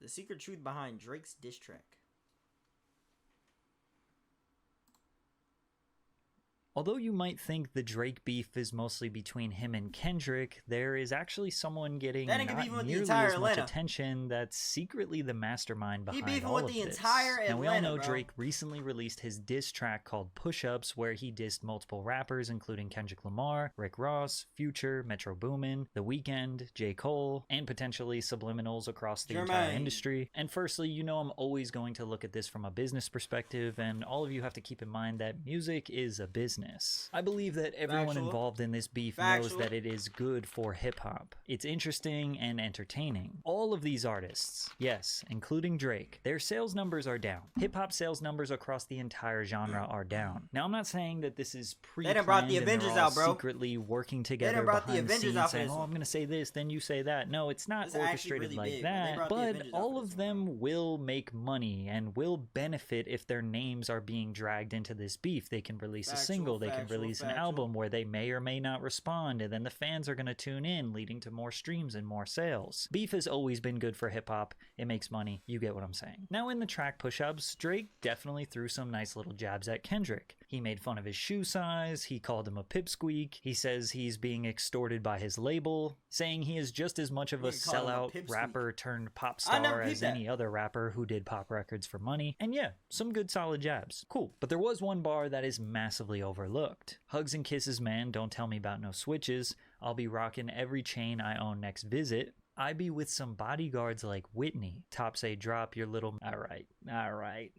The secret truth behind Drake's diss track. Although you might think the Drake beef is mostly between him and Kendrick, there is actually someone getting not nearly as much attention that's secretly the mastermind behind all of this. Now, we all know Drake recently released his diss track called Push-Ups, where he dissed multiple rappers, including Kendrick Lamar, Rick Ross, Future, Metro Boomin, The Weeknd, J. Cole, and potentially subliminals across the entire industry. And firstly, you know I'm always going to look at this from a business perspective, and all of you have to keep in mind that music is a business. I believe that everyone involved in this beef knows that it is good for hip-hop. It's interesting and entertaining. All of these artists, yes, including Drake, their sales numbers are down. Hip-hop sales numbers across the entire genre are down. Now, I'm not saying that this is pre-planned and they're all secretly working together behind the scenes saying, oh, I'm going to say this, then you say that. No, it's not orchestrated like that, but all of them will make money and will benefit if their names are being dragged into this beef. They can release a single, they can release an album where they may or may not respond, and then the fans are going to tune in, leading to more streams and more sales. Beef has always been good for hip-hop. It makes money. You get what I'm saying. Now, in the track Push-Ups, Drake definitely threw some nice little jabs at Kendrick. He made fun of his shoe size, he called him a pipsqueak, he says he's being extorted by his label, saying he is just as much of a sellout rapper turned pop star as any other rapper who did pop records for money. And yeah, some good solid jabs. Cool. But there was one bar that is massively overlooked. Hugs and kisses, man, don't tell me about no switches. I'll be rocking every chain I own next visit. I be with some bodyguards like Whitney. Top say drop your little... Alright.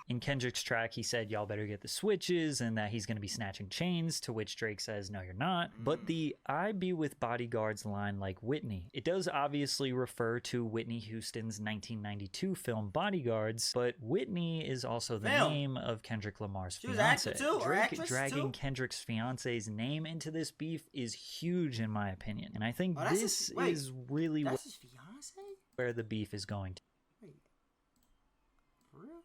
In Kendrick's track, he said, y'all better get the switches, and that he's going to be snatching chains, to which Drake says, no, you're not. But the I be with bodyguards line like Whitney, it does obviously refer to Whitney Houston's 1992 film Bodyguards, but Whitney is also the name of Kendrick Lamar's fiance. Drake dragging Kendrick's fiance's name into this beef is huge in my opinion, and I think this is really where the beef is going to. Wait. For real?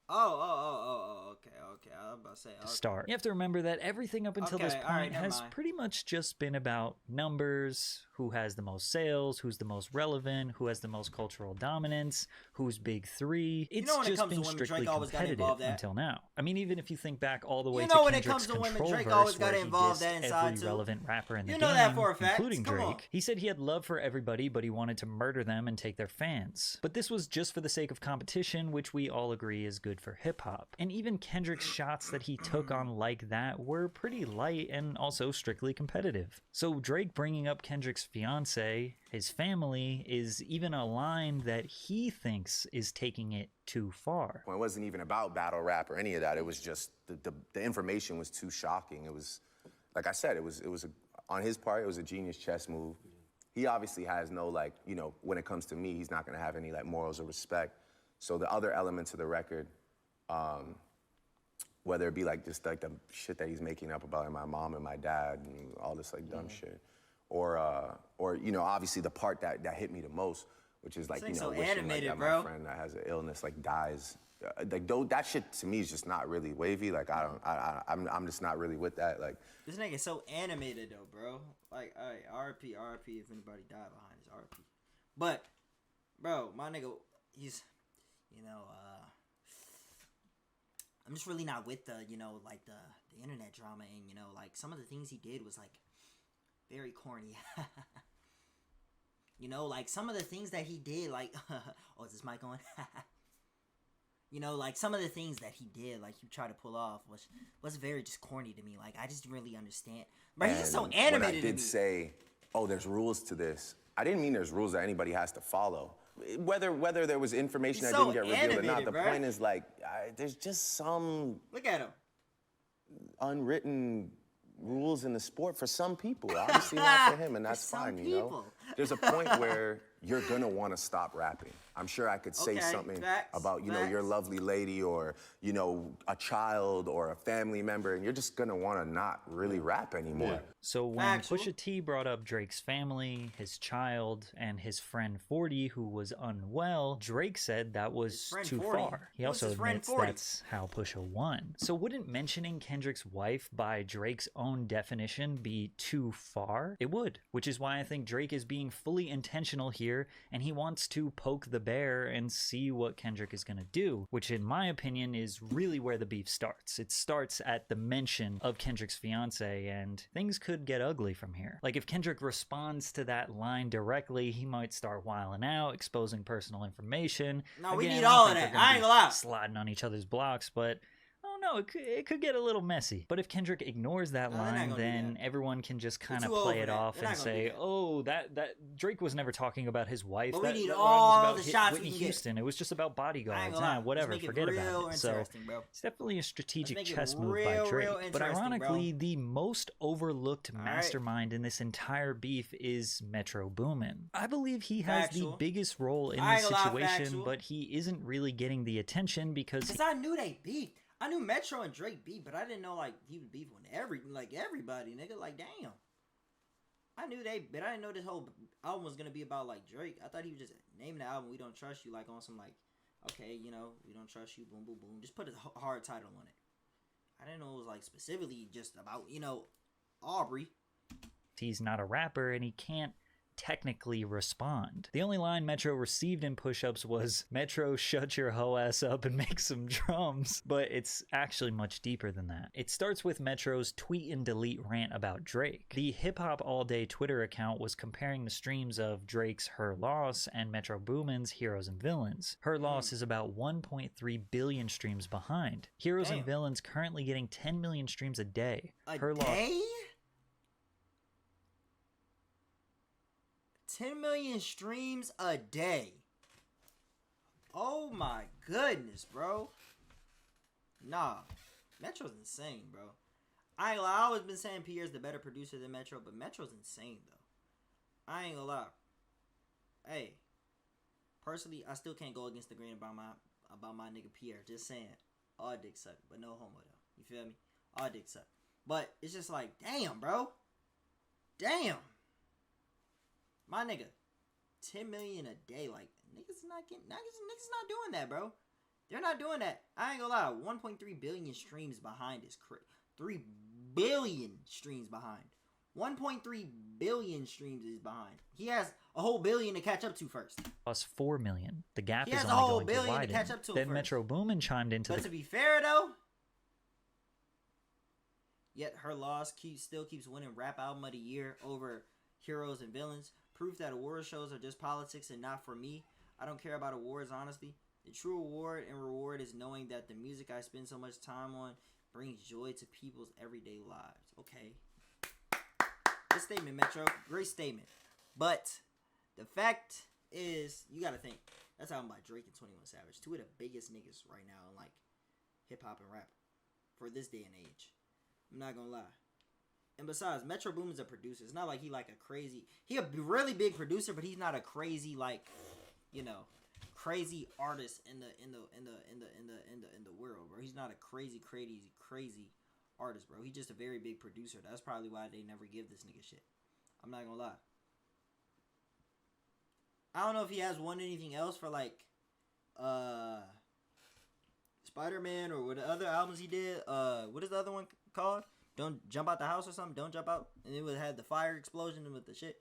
Okay. I was about to say. Start. You have to remember that everything up until this point has pretty much just been about numbers, who has the most sales, who's the most relevant, who has the most cultural dominance, who's big three. It's just been strictly competitive until now. I mean, even if you think back all the way to Kendrick's Controlverse, where he dissed every relevant rapper in the game, including Drake, he said he had love for everybody, but he wanted to murder them and take their fans. But this was just for the sake of competition, which we all agree is good for hip-hop. And even Kendrick's shots that he took on like that were pretty light and also strictly competitive. So Drake bringing up Kendrick's fiance, his family, is even a line that he thinks is taking it too far. Well, it wasn't even about battle rap or any of that. It was just the information was too shocking. It was, like I said, it was on his part, it was a genius chess move. He obviously has no, like, you know, when it comes to me, he's not gonna have any like morals or respect. So the other elements of the record, whether it be like just like the shit that he's making up about like, my mom and my dad and all this like dumb shit, or you know, obviously the part that hit me the most, which is like, you know, wishing like, that my friend that has an illness like dies. Like that shit to me is just not really wavy. Like I'm just not really with that. Like this nigga so animated though, bro. Like, all right, RP if anybody died behind his RP. But, bro, my nigga, he's, you know, I'm just really not with the, you know, like the internet drama, and, you know, like some of the things he did was like very corny. You know, like some of the things that he did, like, oh, is this mic on? You know, like some of the things that he did, like he tried to pull off was very just corny to me. Like I just didn't really understand. But he's so animated. When I did say, oh, there's rules to this, I didn't mean there's rules that anybody has to follow. Whether there was information that didn't get revealed or not, the point is like, there's just some... Look at him. ...unwritten rules in the sport for some people. Obviously not for him, and that's fine, you know? there's a point where you're gonna want to stop rapping. I'm sure I could say something about, you know, your lovely lady or, you know, a child or a family member, and you're just gonna want to not really rap anymore. Yeah. So when Pusha T brought up Drake's family, his child, and his friend 40, who was unwell, Drake said that was too far. He also admits that's how Pusha won. So wouldn't mentioning Kendrick's wife by Drake's own definition be too far? It would, which is why I think Drake is being fully intentional here, and he wants to poke the bear and see what Kendrick is going to do, which in my opinion is really where the beef starts. It starts at the mention of Kendrick's fiance, and things could get ugly from here. Like if Kendrick responds to that line directly, he might start wilding out, exposing personal information. No, we need all of that. I ain't gonna lie. Sliding on each other's blocks, but no, it could get a little messy. But if Kendrick ignores that line, then everyone can just kind of play it off and say, oh, that Drake was never talking about his wife. But that we need all the shots Whitney Houston. It was just about bodyguards. Whatever, forget about it. So it's definitely a strategic chess move by Drake. But ironically, the most overlooked mastermind in this entire beef is Metro Boomin. I believe he has the biggest role in this situation, but he isn't really getting the attention because I knew they beefed. I knew Metro and Drake beef, but I didn't know like he was beefing with everybody, nigga. Like damn, I knew but I didn't know this whole album was gonna be about like Drake. I thought he was just naming the album "We Don't Trust You" like on some like, okay, you know, we don't trust you, boom, boom, boom. Just put a hard title on it. I didn't know it was like specifically just about, you know, Aubrey. He's not a rapper and he can't technically respond. The only line Metro received in push-ups was, Metro, shut your hoe ass up and make some drums. But it's actually much deeper than that. It starts with Metro's tweet and delete rant about Drake. The Hip Hop All Day Twitter account was comparing the streams of Drake's Her Loss and Metro Boomin's Heroes and Villains. Her Loss is about 1.3 billion streams behind. Heroes and Villains currently getting 10 million streams a day. Her day? 10 million streams a day. Oh my goodness, bro. Nah, Metro's insane, bro. I always been saying Pierre's the better producer than Metro, but Metro's insane, though. I ain't gonna lie. Hey, personally, I still can't go against the grain about my nigga Pierre. Just saying, all dick suck, but no homo though. You feel me? All dick suck. But it's just like, damn, bro. Damn. My nigga, 10 million a day, like, niggas not doing that, bro. They're not doing that. I ain't gonna lie, 1.3 billion streams behind is 3 billion streams behind. 1.3 billion streams is behind. He has a whole billion to catch up to first. Plus 4 million. The gap is only going to widen. To catch up to then first. Metro Boomin chimed into But to be fair, though, yet Her Loss still keeps winning Rap Album of the Year over Heroes and Villains. Proof that award shows are just politics and not for me. I don't care about awards, honestly. The true award and reward is knowing that the music I spend so much time on brings joy to people's everyday lives. Okay. Good statement, Metro. Great statement. But the fact is, you gotta think, that's album by Drake and 21 Savage. Two of the biggest niggas right now in like hip-hop and rap for this day and age. I'm not gonna lie. And besides, Metro Boomin's a producer. It's not like he a really big producer, but he's not a crazy like, you know, crazy artist in the world, bro. He's not a crazy artist, bro. He's just a very big producer. That's probably why they never give this nigga shit. I'm not gonna lie. I don't know if he has won anything else for like Spider-Man or what the other albums he did. What is the other one called? Don't Jump Out the House or something. Don't Jump Out. And it would have the fire explosion with the shit.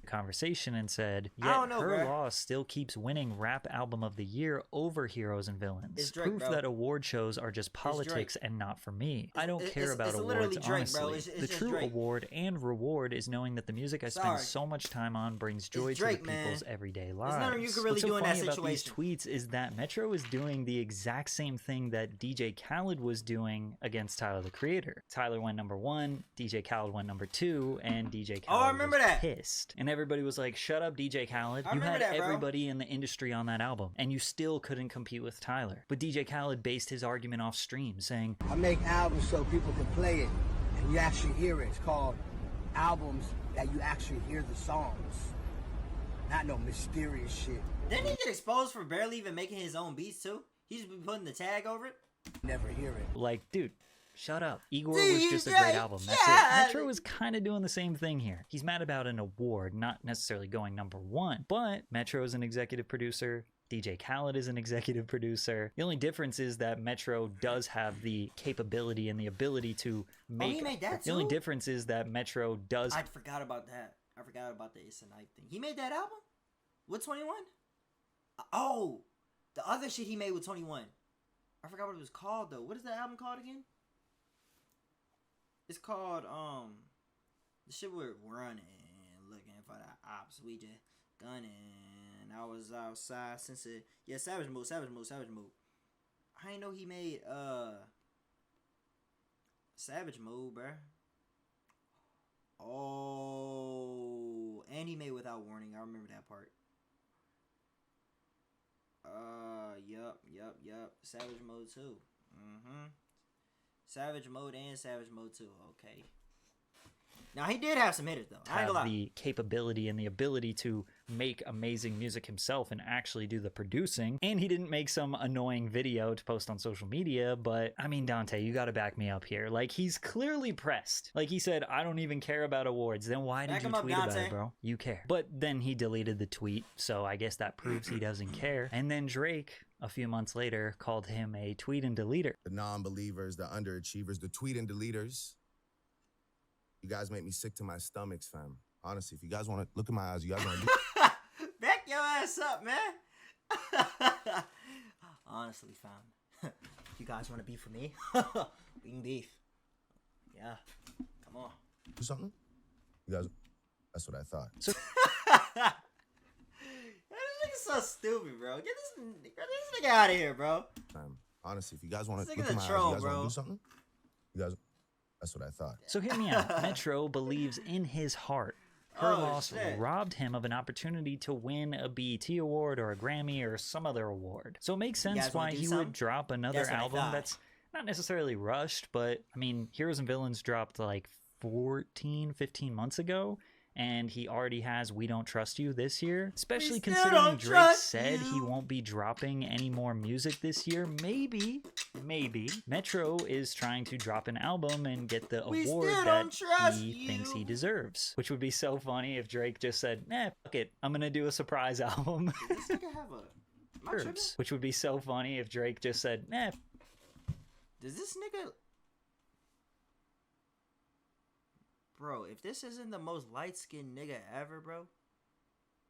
Conversation and said, yet Her Loss still keeps winning Rap Album of the Year over Heroes and Villains. It's Drake, proof bro. That award shows are just politics and not for me. I don't care about awards, Drake, honestly. The true Drake. Award and reward is knowing that the music I spend so much time on brings joy to the people's everyday lives. There's nothing you can really What's so do in that funny situation. About these tweets is that Metro is doing the exact same thing that DJ Khaled was doing against Tyler, the Creator. Tyler went number 1, DJ Khaled went number 2, and DJ Khaled was pissed. And everybody was like, shut up, DJ Khaled. You had everybody in the industry on that album, and you still couldn't compete with Tyler. But DJ Khaled based his argument off stream, saying, I make albums so people can play it, and you actually hear it. It's called albums that you actually hear the songs. Not no mysterious shit. Didn't he get exposed for barely even making his own beats too? He's been putting the tag over it. Never hear it. Like, dude, shut up. Igor was just a great album. That's it. Metro is kind of doing the same thing here. He's mad about an award, not necessarily going #1, but Metro is an executive producer. DJ Khaled is an executive producer. The only difference is that Metro does have the capability and the ability to make. Oh, he made that too? The only difference is that Metro does. I forgot about that. I forgot about the It's a Night thing. He made that album with 21? Oh, the other shit he made with 21. I forgot what it was called though. What is that album called again? It's called the shit we're running, looking for the ops. We just gunning. I was outside since it. Yeah, Savage Mode. I ain't know he made Savage Mode, bruh. Oh, and he made Without Warning. I remember that part. Yup. Savage Mode 2. Savage Mode and Savage Mode 2. Okay. Now, he did have some hitters, though. I ain't gonna lie. The capability and the ability to make amazing music himself and actually do the producing. And he didn't make some annoying video to post on social media, but I mean, Dante, you gotta back me up here. Like, he's clearly pressed. Like, he said, I don't even care about awards. Then why did you tweet about it, bro? You care. But then he deleted the tweet, so I guess that proves he doesn't care. And then Drake, a few months later, called him a tweet and deleter. The non-believers, the underachievers, the tweet and deleters. You guys make me sick to my stomachs, fam. Honestly, if you guys want to look in my eyes, you guys want to do... Back your ass up, man. Honestly, fam. You guys want to beef for me? We can beef. Yeah. Come on. Do something? You guys... That's what I thought. So... This nigga's so stupid, bro. Get this nigga out of here, bro. Honestly, if you guys want to look in in my eyes, you guys want to do something? You guys... That's what I thought. So hear me out. Metro believes in his heart. Her loss robbed him of an opportunity to win a BET award or a Grammy or some other award. So it makes sense why he would drop another album that's not necessarily rushed, but I mean, Heroes and Villains dropped like 14, 15 months ago. And he already has We Don't Trust You this year. Especially considering Drake said he won't be dropping any more music this year. Maybe Metro is trying to drop an album and get the award that he thinks he deserves. Which would be so funny if Drake just said, nah, fuck it, I'm gonna do a surprise album. Does this nigga have a... Which would be so funny if Drake just said, nah. Does this nigga... Bro, if this isn't the most light-skinned nigga ever, bro,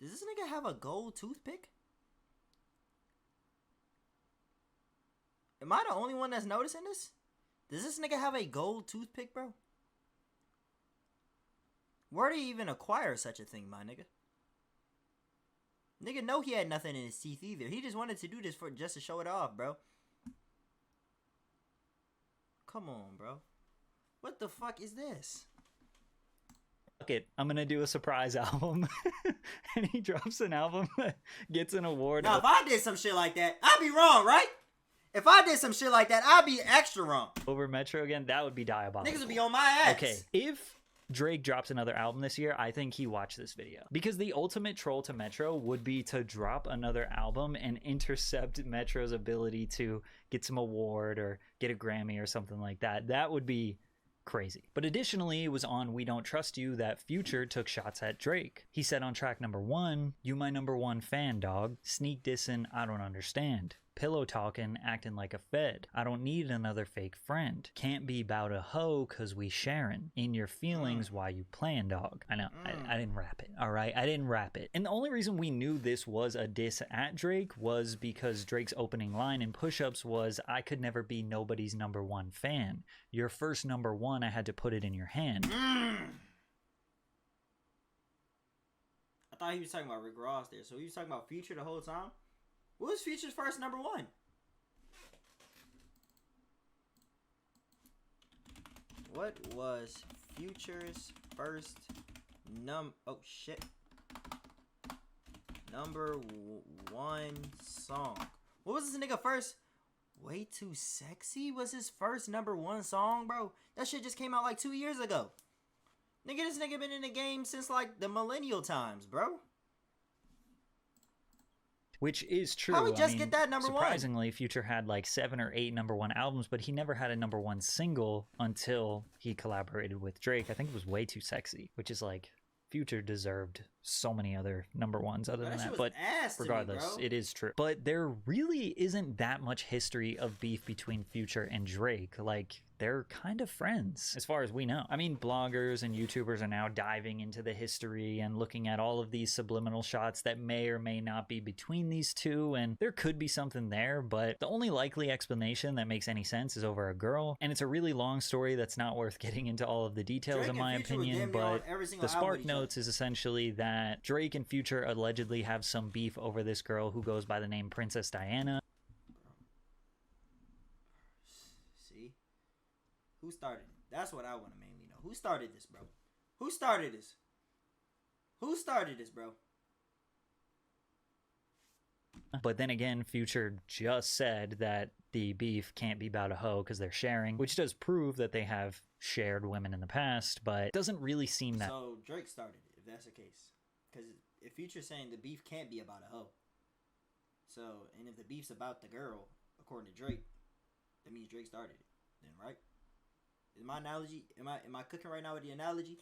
does this nigga have a gold toothpick? Am I the only one that's noticing this? Does this nigga have a gold toothpick, bro? Where did he even acquire such a thing, my nigga? Nigga know he had nothing in his teeth either. He just wanted to do this just to show it off, bro. Come on, bro. What the fuck is this? Fuck it, I'm gonna do a surprise album. And he drops an album that gets an award. Now, if I did some shit like that, I'd be wrong, right? If I did some shit like that, I'd be extra wrong. Over Metro again, that would be diabolical. Niggas would be on my ass. Okay, if Drake drops another album this year, I think he watched this video. Because the ultimate troll to Metro would be to drop another album and intercept Metro's ability to get some award or get a Grammy or something like that. That would be crazy. But additionally, it was on We Don't Trust You that Future took shots at Drake. He said on track #1, "You my #1 fan, dog. Sneak dissing, I don't understand. Pillow talking, acting like a fed. I don't need another fake friend. Can't be bout a hoe cause we sharing. In your feelings, why you playing, dog." I know, I didn't rap it, alright? I didn't rap it. And the only reason we knew this was a diss at Drake was because Drake's opening line in Push-Ups was, "I could never be nobody's #1 fan. Your first #1, I had to put it in your hand." I thought he was talking about Rick Ross there. So he was talking about Future the whole time? What was Future's first #1? What was Future's first oh shit. #1 song. What was this nigga first? Way Too Sexy was his first #1 song, bro. That shit just came out like 2 years ago. Nigga, this nigga been in the game since like the millennial times, bro. Which is true. How we just get that number surprisingly, Future had like 7 or 8 #1 albums, but he never had a #1 single until he collaborated with Drake. I think it was Way Too Sexy, which is like, Future deserved so many other #1s other than that. But regardless, it is true. But there really isn't that much history of beef between Future and Drake. Like, they're kind of friends, as far as we know. I mean, bloggers and YouTubers are now diving into the history and looking at all of these subliminal shots that may or may not be between these two, and there could be something there, but the only likely explanation that makes any sense is over a girl, and it's a really long story that's not worth getting into all of the details, in my opinion, but the Spark Notes is essentially that Drake and Future allegedly have some beef over this girl who goes by the name Princess Diana. Who started it? That's what I want to mainly know. Who started this, bro? Who started this? Who started this, bro? But then again, Future just said that the beef can't be about a hoe because they're sharing, which does prove that they have shared women in the past, but it doesn't really seem that... So Drake started it, if that's the case. Because if Future's saying the beef can't be about a hoe, so, and if the beef's about the girl, according to Drake, that means Drake started it, then, right? Is my analogy, am I cooking right now with the analogy?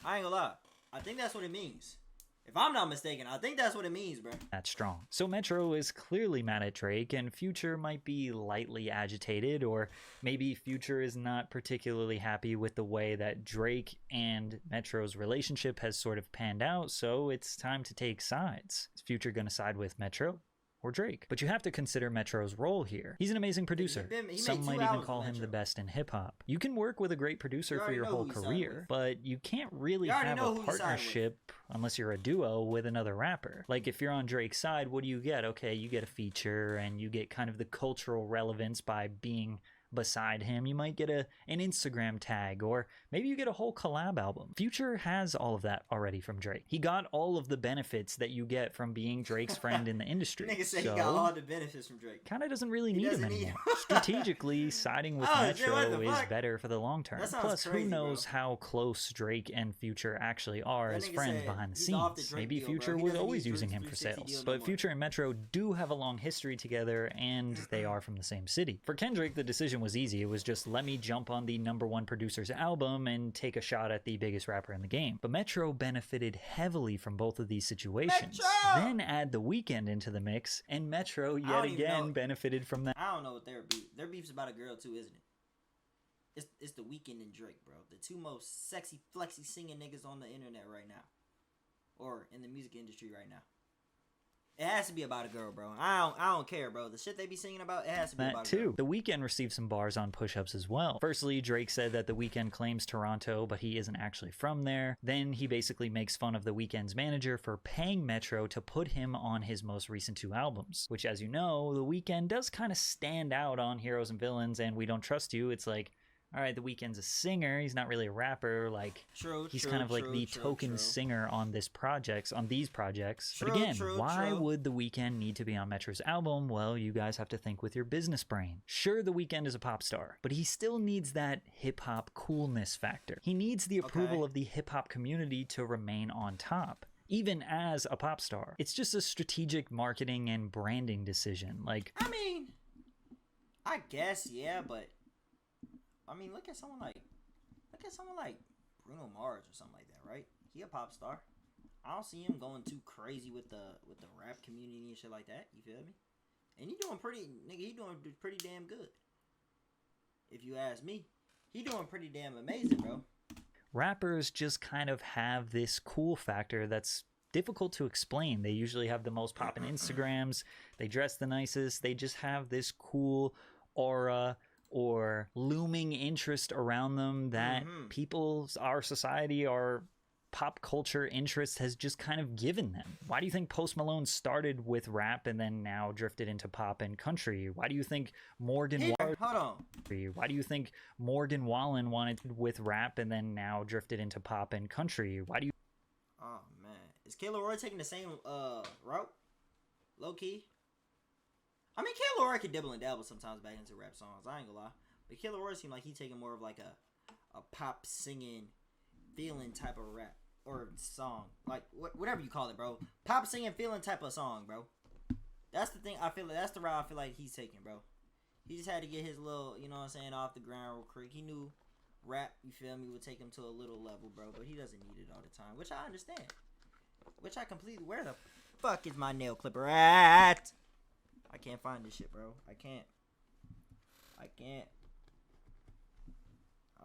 I ain't gonna lie. I think that's what it means. If I'm not mistaken, I think that's what it means, bro. That's strong. So Metro is clearly mad at Drake, and Future might be lightly agitated, or maybe Future is not particularly happy with the way that Drake and Metro's relationship has sort of panned out, so it's time to take sides. Is Future gonna side with Metro or Drake? But you have to consider Metro's role here. He's an amazing producer. Some might even call him the best in hip-hop. You can work with a great producer for your whole career, but you can't really have a partnership unless you're a duo with another rapper. Like, if you're on Drake's side, what do you get? Okay, you get a feature, and you get kind of the cultural relevance by being beside him. You might get an Instagram tag, or maybe you get a whole collab album. Future has all of that already from Drake. He got all of the benefits that you get from being Drake's friend in the industry. Nigga said he got all the benefits from Drake. Kind of doesn't really need him anymore. Strategically, siding with Metro is better for the long term. Plus, crazy, who knows how close Drake and Future actually are as friends behind the scenes. Maybe Future was always using him for sales. But Future and Metro do have a long history together, and they are from the same city. For Kendrick, the decision was easy. It was just, let me jump on the #1 producer's album and take a shot at the biggest rapper in the game. But Metro benefited heavily from both of these situations. Then add The Weeknd into the mix, and Metro yet again benefited from that. I don't know what their beef. Their beef's about a girl too, isn't it? It's The Weeknd and Drake, bro. The two most sexy, flexy singing niggas on the internet right now, or in the music industry right now. It has to be about a girl, bro. I don't care, bro. The shit they be singing about, it has to be about a girl. The Weeknd received some bars on push-ups as well. Firstly, Drake said that The Weeknd claims Toronto, but he isn't actually from there. Then he basically makes fun of The Weeknd's manager for paying Metro to put him on his most recent 2 albums, which, as you know, The Weeknd does kind of stand out on Heroes and Villains and We Don't Trust You. It's like, all right, The Weeknd's a singer. He's not really a rapper. Like, he's kind of like the token singer on these projects. But again, why would The Weeknd need to be on Metro's album? Well, you guys have to think with your business brain. Sure, The Weeknd is a pop star, but he still needs that hip-hop coolness factor. He needs the approval of the hip-hop community to remain on top, even as a pop star. It's just a strategic marketing and branding decision. Like, I mean, I guess, yeah, but I mean, look at someone like Bruno Mars or something like that, right? He a pop star. I don't see him going too crazy with the rap community and shit like that. You feel me? And he doing pretty damn good. If you ask me, he doing pretty damn amazing, bro. Rappers just kind of have this cool factor that's difficult to explain. They usually have the most poppin' Instagrams. They dress the nicest. They just have this cool aura or looming interest around them that our society, our pop culture interest has just kind of given them. Why do you think Post Malone started with rap and then now drifted into pop and country? Why do you think Morgan Why do you think Morgan Wallen wanted with rap and then now drifted into pop and country? Why do you... Oh man, is Kayla Roy taking the same route? Low key. I mean, Kayla Roy could dibble and dabble sometimes back into rap songs. I ain't gonna lie, but Kayla Roy seemed like he taking more of like a pop singing, feeling type of rap. or song, like whatever you call it, bro. Pop singing feeling type of song, bro. That's the thing. I feel like that's the route I feel like he's taking, bro. He just had to get his little, you know what I'm saying, off the ground real quick. He knew rap, you feel me, would take him to a little level, bro. But he doesn't need it all the time, which I understand. Which I completely. Where the fuck is my nail clipper at? I can't find this shit, bro. I can't.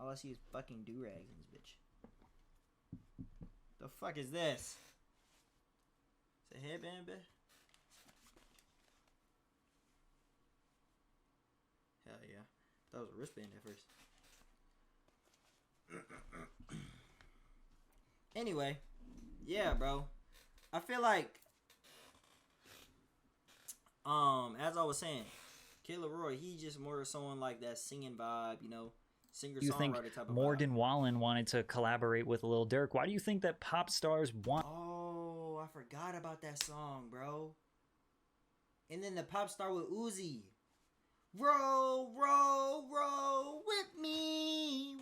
All I see is fucking do-rags in this bitch. The fuck is this? It's a headband, bitch? Hell yeah. That was a wristband at first. Anyway. Yeah, bro. I feel like, as I was saying, Kid Laroi, he just more someone like that singing vibe, you know, singer-songwriter type of Morgan vibe. Wallen wanted to collaborate with Lil Durk. Why do you think that pop stars want... Oh, I forgot about that song, bro. And then the pop star with Uzi. Roll, roll, roll with me.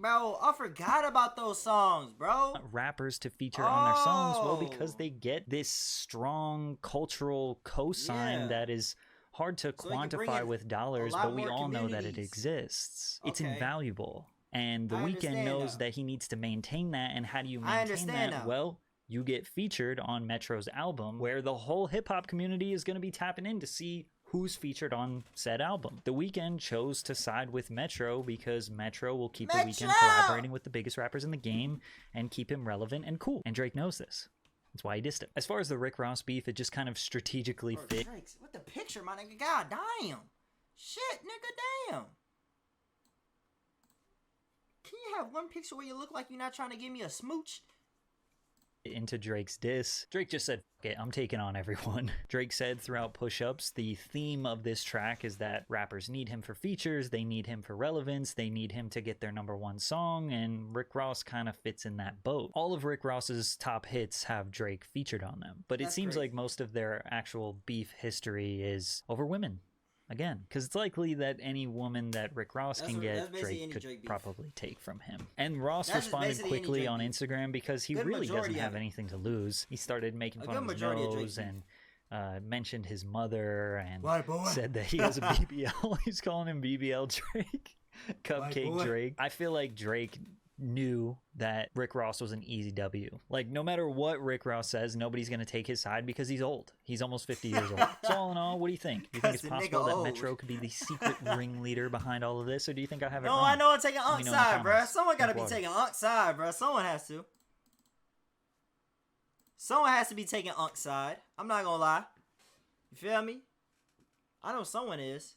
Bro, I forgot about those songs, bro. Rappers to feature on their songs? Well, because they get this strong cultural cosign that is hard to quantify with dollars, but we all know that it exists. Okay. It's invaluable. And The Weeknd knows that he needs to maintain that. And how do you maintain that? Well, you get featured on Metro's album, where the whole hip-hop community is going to be tapping in to see who's featured on said album. The Weeknd chose to side with Metro because Metro will keep The Weeknd collaborating with the biggest rappers in the game and keep him relevant and cool. And Drake knows this. That's why he dissed him. As far as the Rick Ross beef, it just kind of strategically fit. Drake's, what the picture, my nigga? God damn. Shit, nigga, damn. Can you have one picture where you look like you're not trying to give me a smooch? Into Drake's diss. Drake just said, "Fuck it, I'm taking on everyone." Drake said throughout push-ups, the theme of this track is that rappers need him for features, they need him for relevance, they need him to get their #1 song, and Rick Ross kind of fits in that boat. All of Rick Ross's top hits have Drake featured on them, but it seems like most of their actual beef history is over women. Again, because it's likely that any woman that Rick Ross can get, Drake could probably take from him. And Ross responded quickly on Instagram because he really doesn't have anything to lose. He started making fun of his nose and mentioned his mother and said that he has a BBL. He's calling him BBL Drake. Cupcake Drake. I feel like Drake knew that Rick Ross was an easy W. Like, no matter what Rick Ross says, nobody's going to take his side because he's old. He's almost 50 years old. So all in all, what do you think? Do you think it's possible that Metro could be the secret ringleader behind all of this, or do you think I have it wrong? No, I know I'm taking Unk's side, bro. Someone got to be taking Unk's side, bro. Someone has to. Someone has to be taking Unk's side. I'm not going to lie. You feel me? I know someone is.